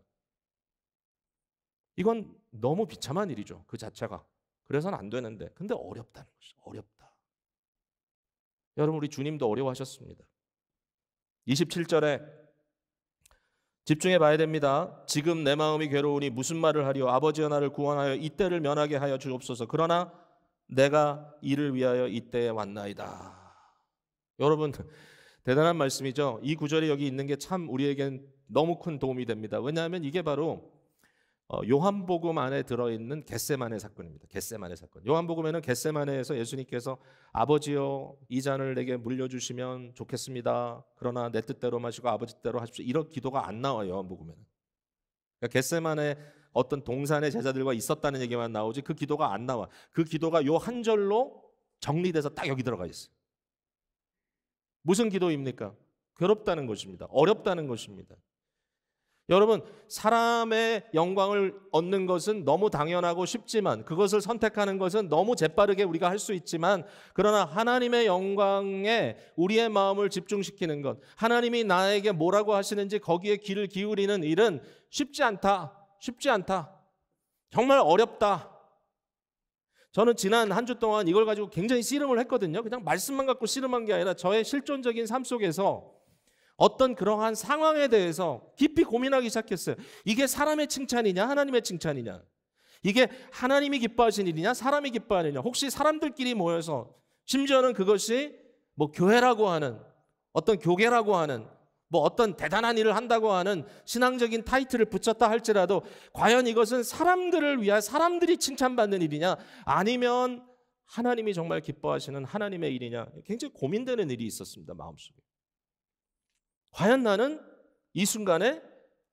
이건 너무 비참한 일이죠. 그 자체가. 그래서는 안 되는데. 근데 어렵다는 것이죠. 어렵다. 여러분 우리 주님도 어려워하셨습니다. 27절에 집중해 봐야 됩니다. 지금 내 마음이 괴로우니 무슨 말을 하리요. 아버지여 나를 구원하여 이때를 면하게 하여 주옵소서. 그러나 내가 이를 위하여 이때에 왔나이다. 여러분 대단한 말씀이죠. 이 구절이 여기 있는 게 참 우리에겐 너무 큰 도움이 됩니다. 왜냐하면 이게 바로 요한복음 안에 들어있는 겟세마네 사건입니다. 겟세마네 사건. 요한복음에는 겟세마네에서 예수님께서 아버지여 이 잔을 내게 물려주시면 좋겠습니다. 그러나 내 뜻대로 마시고 아버지 뜻대로 하십시오. 이런 기도가 안 나와요. 요한복음에는. 그러니까 겟세마네 어떤 동산의 제자들과 있었다는 얘기만 나오지 그 기도가 안 나와. 그 기도가 요 한 절로 정리돼서 딱 여기 들어가 있어요. 무슨 기도입니까? 괴롭다는 것입니다. 어렵다는 것입니다. 여러분 사람의 영광을 얻는 것은 너무 당연하고 쉽지만 그것을 선택하는 것은 너무 재빠르게 우리가 할 수 있지만 그러나 하나님의 영광에 우리의 마음을 집중시키는 것 하나님이 나에게 뭐라고 하시는지 거기에 귀를 기울이는 일은 쉽지 않다. 쉽지 않다. 정말 어렵다. 저는 지난 한 주 동안 이걸 가지고 굉장히 씨름을 했거든요. 그냥 말씀만 갖고 씨름한 게 아니라 저의 실존적인 삶 속에서 어떤 그러한 상황에 대해서 깊이 고민하기 시작했어요. 이게 사람의 칭찬이냐 하나님의 칭찬이냐. 이게 하나님이 기뻐하신 일이냐 사람이 기뻐하는 일이냐. 혹시 사람들끼리 모여서 심지어는 그것이 뭐 교회라고 하는 어떤 교계라고 하는 뭐 어떤 대단한 일을 한다고 하는 신앙적인 타이틀을 붙였다 할지라도 과연 이것은 사람들을 위한 사람들이 칭찬받는 일이냐 아니면 하나님이 정말 기뻐하시는 하나님의 일이냐. 굉장히 고민되는 일이 있었습니다. 마음속에. 과연 나는 이 순간에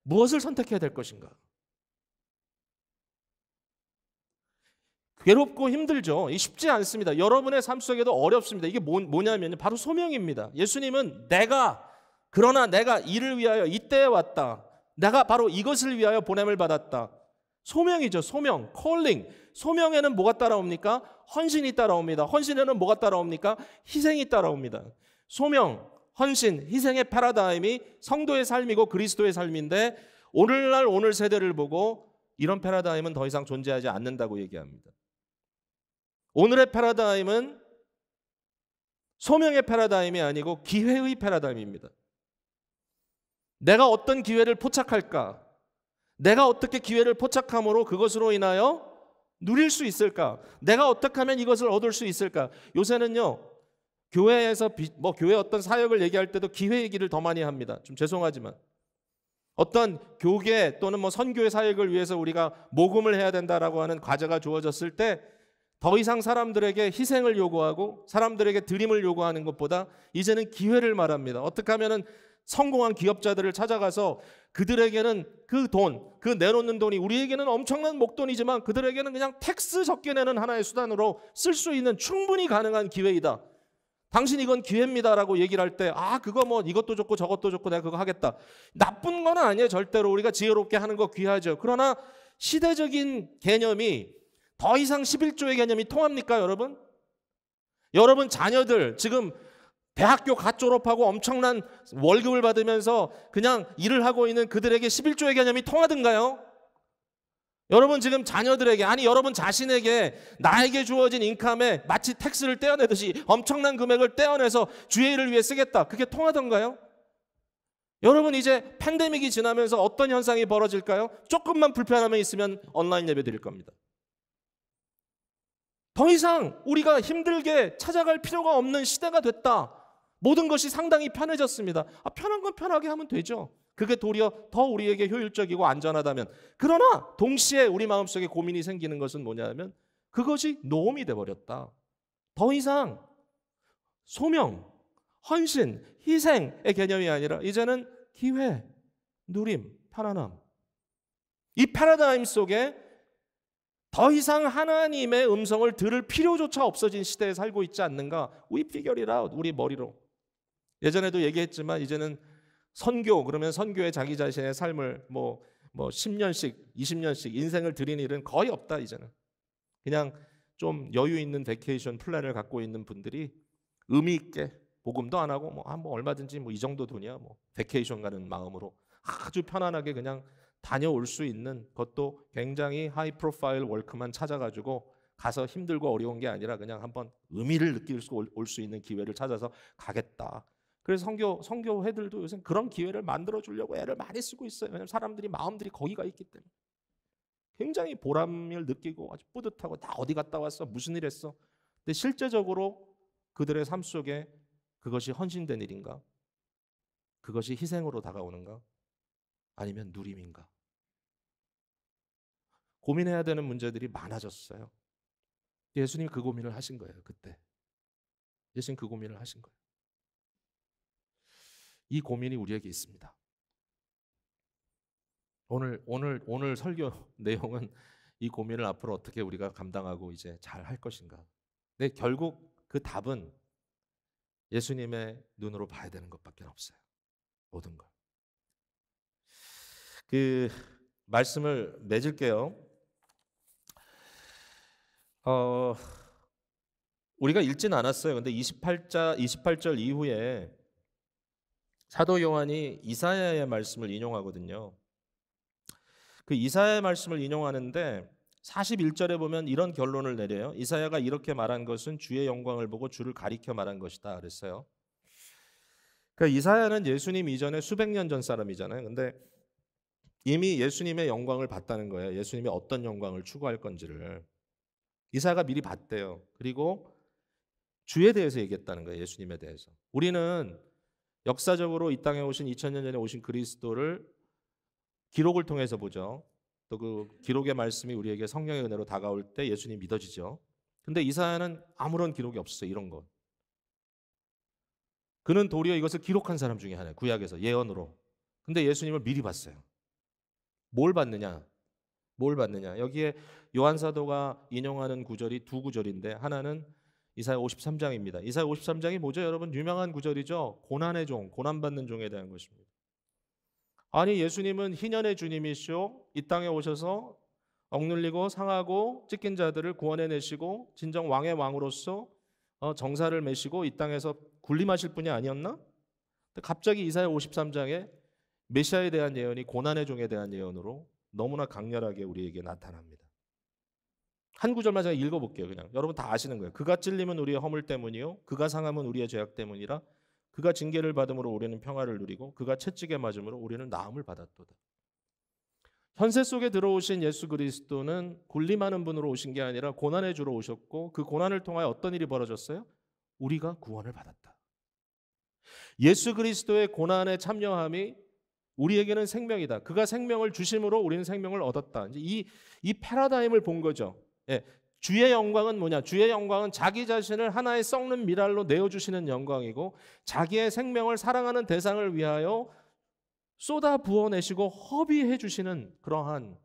무엇을 선택해야 될 것인가? 괴롭고 힘들죠. 쉽지 않습니다. 여러분의 삶 속에도 어렵습니다. 이게 뭐냐면 바로 소명입니다. 예수님은 그러나 내가 이를 위하여 이때에 왔다. 내가 바로 이것을 위하여 보냄을 받았다. 소명이죠. 소명, calling. 소명에는 뭐가 따라옵니까? 헌신이 따라옵니다. 헌신에는 뭐가 따라옵니까? 희생이 따라옵니다. 소명, 헌신, 희생의 패러다임이 성도의 삶이고 그리스도의 삶인데 오늘날 오늘 세대를 보고 이런 패러다임은 더 이상 존재하지 않는다고 얘기합니다. 오늘의 패러다임은 소명의 패러다임이 아니고 기회의 패러다임입니다. 내가 어떤 기회를 포착할까? 내가 어떻게 기회를 포착함으로 그것으로 인하여 누릴 수 있을까? 내가 어떻게 하면 이것을 얻을 수 있을까? 요새는요. 교회에서 교회 어떤 사역을 얘기할 때도 기회 얘기를 더 많이 합니다. 좀 죄송하지만 어떤 교계 또는 선교의 사역을 위해서 우리가 모금을 해야 된다라고 하는 과제가 주어졌을 때 더 이상 사람들에게 희생을 요구하고 사람들에게 드림을 요구하는 것보다 이제는 기회를 말합니다. 어떻게 하면은 성공한 기업자들을 찾아가서 그들에게는 그 돈, 그 내놓는 돈이 우리에게는 엄청난 목돈이지만 그들에게는 그냥 텍스 적게 내는 하나의 수단으로 쓸 수 있는 충분히 가능한 기회이다. 당신 이건 기회입니다라고 얘기를 할 때 그거 이것도 좋고 저것도 좋고 내가 그거 하겠다. 나쁜 건 아니에요. 절대로 우리가 지혜롭게 하는 거 귀하죠. 그러나 시대적인 개념이 더 이상 11조의 개념이 통합니까 여러분? 여러분 자녀들 지금 대학교 갓 졸업하고 엄청난 월급을 받으면서 그냥 일을 하고 있는 그들에게 11조의 개념이 통하든가요? 여러분 지금 자녀들에게 여러분 자신에게 나에게 주어진 인컴에 마치 텍스를 떼어내듯이 엄청난 금액을 떼어내서 주의 일을 위해 쓰겠다. 그게 통하던가요? 여러분 이제 팬데믹이 지나면서 어떤 현상이 벌어질까요? 조금만 불편함이 있으면 온라인 예배 드릴 겁니다. 더 이상 우리가 힘들게 찾아갈 필요가 없는 시대가 됐다. 모든 것이 상당히 편해졌습니다. 편한 건 편하게 하면 되죠. 그게 도리어 더 우리에게 효율적이고 안전하다면. 그러나 동시에 우리 마음속에 고민이 생기는 것은 뭐냐면 그것이 노음이 돼버렸다. 더 이상 소명, 헌신, 희생의 개념이 아니라 이제는 기회, 누림, 편안함. 이 패러다임 속에 더 이상 하나님의 음성을 들을 필요조차 없어진 시대에 살고 있지 않는가? We figure it out, 우리 머리로. 예전에도 얘기했지만 이제는 선교, 그러면 선교에 자기 자신의 삶을 뭐 10년씩, 20년씩 인생을 들인 일은 거의 없다 이제는. 그냥 좀 여유 있는 베케이션 플랜을 갖고 있는 분들이 의미 있게 복음도 안 하고 뭐 얼마든지 이 정도 돈이야 베케이션 가는 마음으로 아주 편안하게 그냥 다녀올 수 있는 것도 굉장히 하이 프로파일 워크만 찾아가지고 가서 힘들고 어려운 게 아니라 그냥 한번 의미를 느낄 수 올 수 있는 기회를 찾아서 가겠다. 그래서 선교회들도 요새 그런 기회를 만들어 주려고 애를 많이 쓰고 있어요. 왜냐하면 사람들이 마음들이 거기가 있기 때문에 굉장히 보람을 느끼고 아주 뿌듯하고 나 어디 갔다 왔어? 무슨 일 했어? 근데 실제적으로 그들의 삶 속에 그것이 헌신된 일인가? 그것이 희생으로 다가오는가? 아니면 누림인가? 고민해야 되는 문제들이 많아졌어요. 예수님이 그 고민을 하신 거예요. 그때 예수님 그 고민을 하신 거예요. 이 고민이 우리에게 있습니다. 오늘 설교 내용은 이 고민을 앞으로 어떻게 우리가 감당하고 이제 잘 할 것인가. 근데 결국 그 답은 예수님의 눈으로 봐야 되는 것밖에 없어요. 모든 걸. 그 말씀을 맺을게요. 우리가 읽지는 않았어요. 근데 28절 이후에 사도 요한이 이사야의 말씀을 인용하거든요. 그 이사야의 말씀을 인용하는데 41절에 보면 이런 결론을 내려요. 이사야가 이렇게 말한 것은 주의 영광을 보고 주를 가리켜 말한 것이다 그랬어요. 그러니까 이사야는 예수님 이전에 수백 년 전 사람이잖아요. 근데 이미 예수님의 영광을 봤다는 거예요. 예수님이 어떤 영광을 추구할 건지를. 이사야가 미리 봤대요. 그리고 주에 대해서 얘기했다는 거예요. 예수님에 대해서. 우리는 역사적으로 이 땅에 오신 2000년 전에 오신 그리스도를 기록을 통해서 보죠. 또 그 기록의 말씀이 우리에게 성령의 은혜로 다가올 때 예수님 믿어지죠. 근데 이사야는 아무런 기록이 없었어요. 이런 것. 그는 도리어 이것을 기록한 사람 중에 하나예요. 구약에서 예언으로. 근데 예수님을 미리 봤어요. 뭘 봤느냐? 여기에 요한 사도가 인용하는 구절이 두 구절인데 하나는 이사야 53장입니다. 이사야 53장이 뭐죠? 여러분 유명한 구절이죠. 고난의 종, 고난받는 종에 대한 것입니다. 아니 예수님은 희년의 주님이시오. 이 땅에 오셔서 억눌리고 상하고 찢긴 자들을 구원해내시고 진정 왕의 왕으로서 정사를 메시고 이 땅에서 군림하실 분이 아니었나? 갑자기 이사야 53장에 메시아에 대한 예언이 고난의 종에 대한 예언으로 너무나 강렬하게 우리에게 나타납니다. 한 구절만 제가 읽어볼게요. 그냥 여러분 다 아시는 거예요. 그가 찔림은 우리의 허물 때문이요 그가 상함은 우리의 죄악 때문이라 그가 징계를 받음으로 우리는 평화를 누리고 그가 채찍에 맞음으로 우리는 나음을 받았도다. 현세 속에 들어오신 예수 그리스도는 군림하는 분으로 오신 게 아니라 고난의 주로 오셨고 그 고난을 통하여 어떤 일이 벌어졌어요? 우리가 구원을 받았다. 예수 그리스도의 고난에 참여함이 우리에게는 생명이다. 그가 생명을 주심으로 우리는 생명을 얻었다. 이 패러다임을 본 거죠. 예, 주의 영광은 뭐냐? 주의 영광은 자기 자신을 하나의 썩는 미랄로 내어주시는 영광이고 자기의 생명을 사랑하는 대상을 위하여 쏟아 부어내시고 허비해 주시는 그러한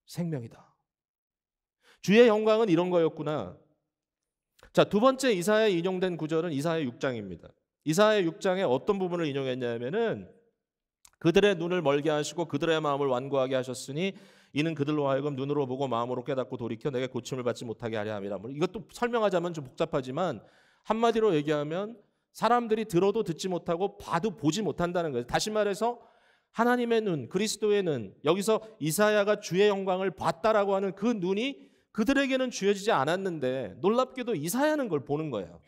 생명이다. 주의 영광은 이런 거였구나. 자, 두 번째 이사야에 인용된 구절은 이사야 6장입니다. 이사야 6장에 어떤 부분을 인용했냐면은 그들의 눈을 멀게 하시고 그들의 마음을 완고하게 하셨으니 이는 그들로 하여금 눈으로 보고 마음으로 깨닫고 돌이켜 내게 고침을 받지 못하게 하려 함이라. 이것도 설명하자면 좀 복잡하지만 한마디로 얘기하면 사람들이 들어도 듣지 못하고 봐도 보지 못한다는 거예요. 다시 말해서 하나님의 눈, 그리스도의 눈, 여기서 이사야가 주의 영광을 봤다라고 하는 그 눈이 그들에게는 주어지지 않았는데 놀랍게도 이사야는 그걸 보는 거예요.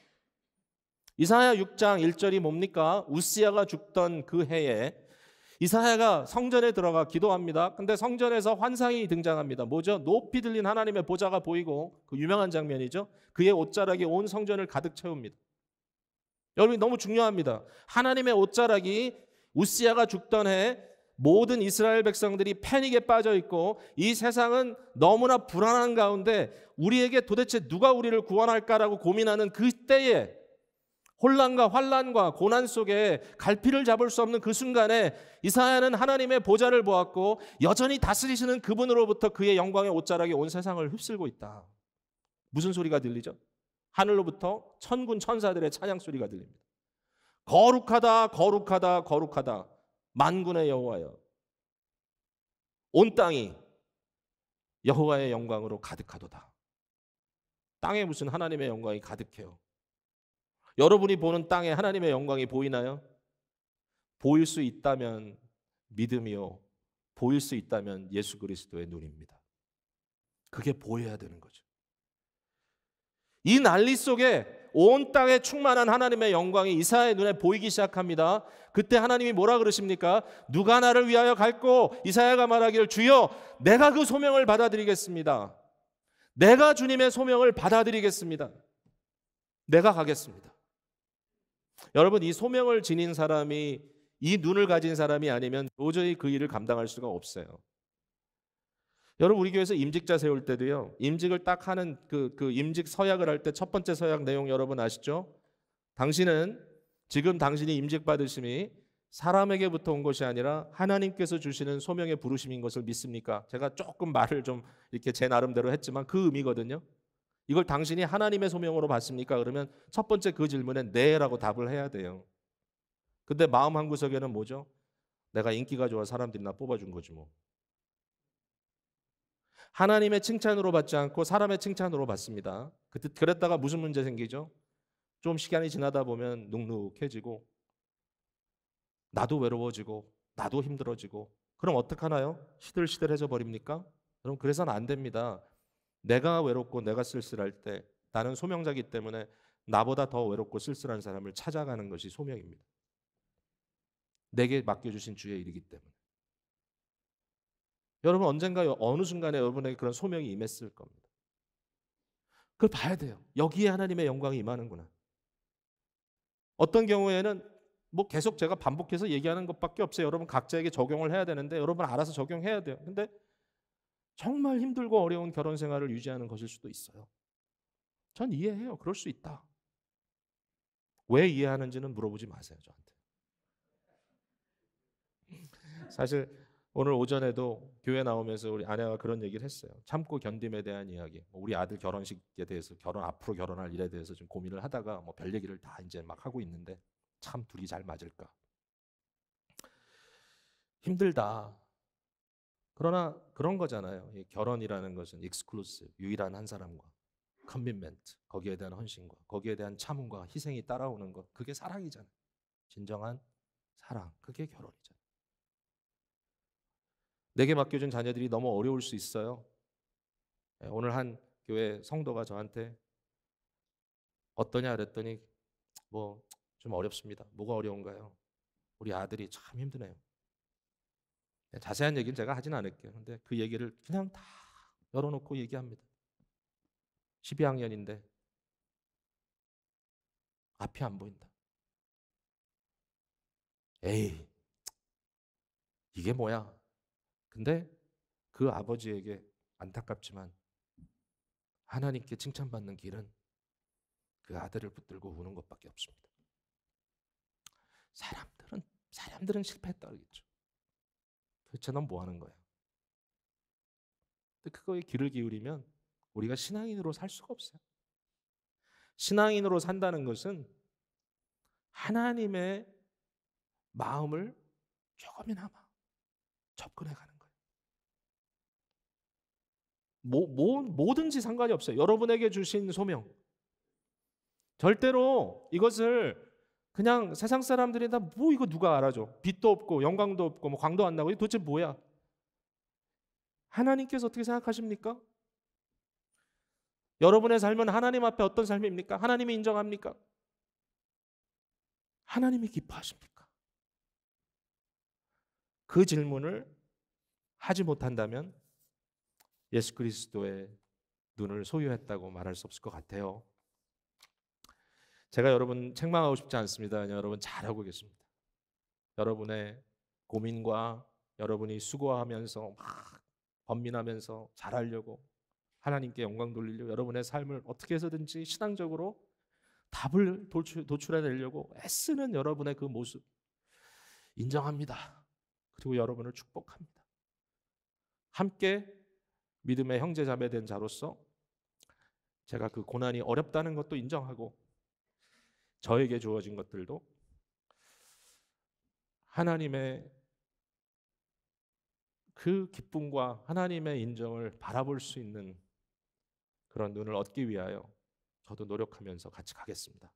이사야 6장 1절이 뭡니까? 우시야가 죽던 그 해에 이사야가 성전에 들어가 기도합니다. 근데 성전에서 환상이 등장합니다. 뭐죠? 높이 들린 하나님의 보좌가 보이고 그 유명한 장면이죠. 그의 옷자락이 온 성전을 가득 채웁니다. 여러분 너무 중요합니다. 하나님의 옷자락이 우시야가 죽던 해에 모든 이스라엘 백성들이 패닉에 빠져 있고 이 세상은 너무나 불안한 가운데 우리에게 도대체 누가 우리를 구원할까라고 고민하는 그때에 혼란과 환란과 고난 속에 갈피를 잡을 수 없는 그 순간에 이사야는 하나님의 보좌를 보았고 여전히 다스리시는 그분으로부터 그의 영광의 옷자락이 온 세상을 휩쓸고 있다. 무슨 소리가 들리죠? 하늘로부터 천군 천사들의 찬양 소리가 들립니다. 거룩하다 거룩하다 거룩하다 만군의 여호와여, 온 땅이 여호와의 영광으로 가득하도다. 땅에 무슨 하나님의 영광이 가득해요? 여러분이 보는 땅에 하나님의 영광이 보이나요? 보일 수 있다면 믿음이요, 보일 수 있다면 예수 그리스도의 눈입니다. 그게 보여야 되는 거죠. 이 난리 속에 온 땅에 충만한 하나님의 영광이 이사야의 눈에 보이기 시작합니다. 그때 하나님이 뭐라 그러십니까? 누가 나를 위하여 갈고? 이사야가 말하기를 주여 내가 그 소명을 받아들이겠습니다. 내가 주님의 소명을 받아들이겠습니다. 내가 가겠습니다. 여러분, 이 소명을 지닌 사람이, 이 눈을 가진 사람이 아니면 도저히 그 일을 감당할 수가 없어요. 여러분, 우리 교회에서 임직자 세울 때도요, 임직을 딱 하는 그 임직 서약을 할 때 첫 번째 서약 내용 여러분 아시죠? 당신은 지금 당신이 임직 받으심이 사람에게부터 온 것이 아니라 하나님께서 주시는 소명의 부르심인 것을 믿습니까? 제가 조금 말을 좀 이렇게 제 나름대로 했지만 그 의미거든요. 이걸 당신이 하나님의 소명으로 받습니까? 그러면 첫 번째 그 질문에 네라고 답을 해야 돼요. 근데 마음 한구석에는 뭐죠? 내가 인기가 좋아 사람들이 나 뽑아준 거지 뭐. 하나님의 칭찬으로 받지 않고 사람의 칭찬으로 받습니다. 그랬다가 무슨 문제 생기죠? 좀 시간이 지나다 보면 눅눅해지고 나도 외로워지고 나도 힘들어지고 그럼 어떡하나요? 시들시들해져 버립니까? 그럼 그래서는 안 됩니다. 내가 외롭고 내가 쓸쓸할 때 나는 소명자이기 때문에 나보다 더 외롭고 쓸쓸한 사람을 찾아가는 것이 소명입니다. 내게 맡겨주신 주의 일이기 때문에. 여러분 언젠가 어느 순간에 여러분에게 그런 소명이 임했을 겁니다. 그걸 봐야 돼요. 여기에 하나님의 영광이 임하는구나. 어떤 경우에는 뭐 계속 제가 반복해서 얘기하는 것밖에 없어요. 여러분 각자에게 적용을 해야 되는데 여러분 알아서 적용해야 돼요. 근데 정말 힘들고 어려운 결혼 생활을 유지하는 것일 수도 있어요. 전 이해해요. 그럴 수 있다. 왜 이해하는지는 물어보지 마세요, 저한테. 사실 오늘 오전에도 교회 나오면서 우리 아내가 그런 얘기를 했어요. 참고 견딤에 대한 이야기. 우리 아들 결혼식에 대해서 앞으로 결혼할 일에 대해서 좀 고민을 하다가 뭐 별 얘기를 다 이제 막 하고 있는데 참 둘이 잘 맞을까? 힘들다. 그러나 그런 거잖아요. 이 결혼이라는 것은 익스클루시브, 유일한 한 사람과 커밋멘트, 거기에 대한 헌신과 거기에 대한 참음과 희생이 따라오는 것, 그게 사랑이잖아요. 진정한 사랑, 그게 결혼이잖아요. 내게 맡겨준 자녀들이 너무 어려울 수 있어요. 오늘 한 교회 성도가 저한테 어떠냐 그랬더니 뭐 좀 어렵습니다. 뭐가 어려운가요? 우리 아들이 참 힘드네요. 자세한 얘기는 제가 하진 않을게요. 근데 그 얘기를 그냥 다 열어놓고 얘기합니다. 12학년인데 앞이 안 보인다. 에이, 이게 뭐야? 근데 그 아버지에게 안타깝지만 하나님께 칭찬받는 길은 그 아들을 붙들고 우는 것밖에 없습니다. 사람들은 실패했다 그러겠죠. 도대체 넌 뭐 하는 거야? 근데 그거에 귀를 기울이면 우리가 신앙인으로 살 수가 없어요. 신앙인으로 산다는 것은 하나님의 마음을 조금이나마 접근해 가는 거예요. 뭐든지 상관이 없어요. 여러분에게 주신 소명. 절대로 이것을 그냥 세상 사람들이 다 뭐 이거 누가 알아줘. 빛도 없고 영광도 없고 뭐 광도 안 나고 이게 도대체 뭐야? 하나님께서 어떻게 생각하십니까? 여러분의 삶은 하나님 앞에 어떤 삶입니까? 하나님이 인정합니까? 하나님이 기뻐하십니까? 그 질문을 하지 못한다면 예수 그리스도의 눈을 소유했다고 말할 수 없을 것 같아요. 제가 여러분 책망하고 싶지 않습니다. 여러분 잘하고 계십니다. 여러분의 고민과 여러분이 수고하면서 막 번민하면서 잘하려고 하나님께 영광 돌리려고 여러분의 삶을 어떻게 해서든지 신앙적으로 답을 도출해내려고 애쓰는 여러분의 그 모습 인정합니다. 그리고 여러분을 축복합니다. 함께 믿음의 형제 자매 된 자로서 제가 그 고난이 어렵다는 것도 인정하고 저에게 주어진 것들도 하나님의 그 기쁨과 하나님의 인정을 바라볼 수 있는 그런 눈을 얻기 위하여 저도 노력하면서 같이 가겠습니다.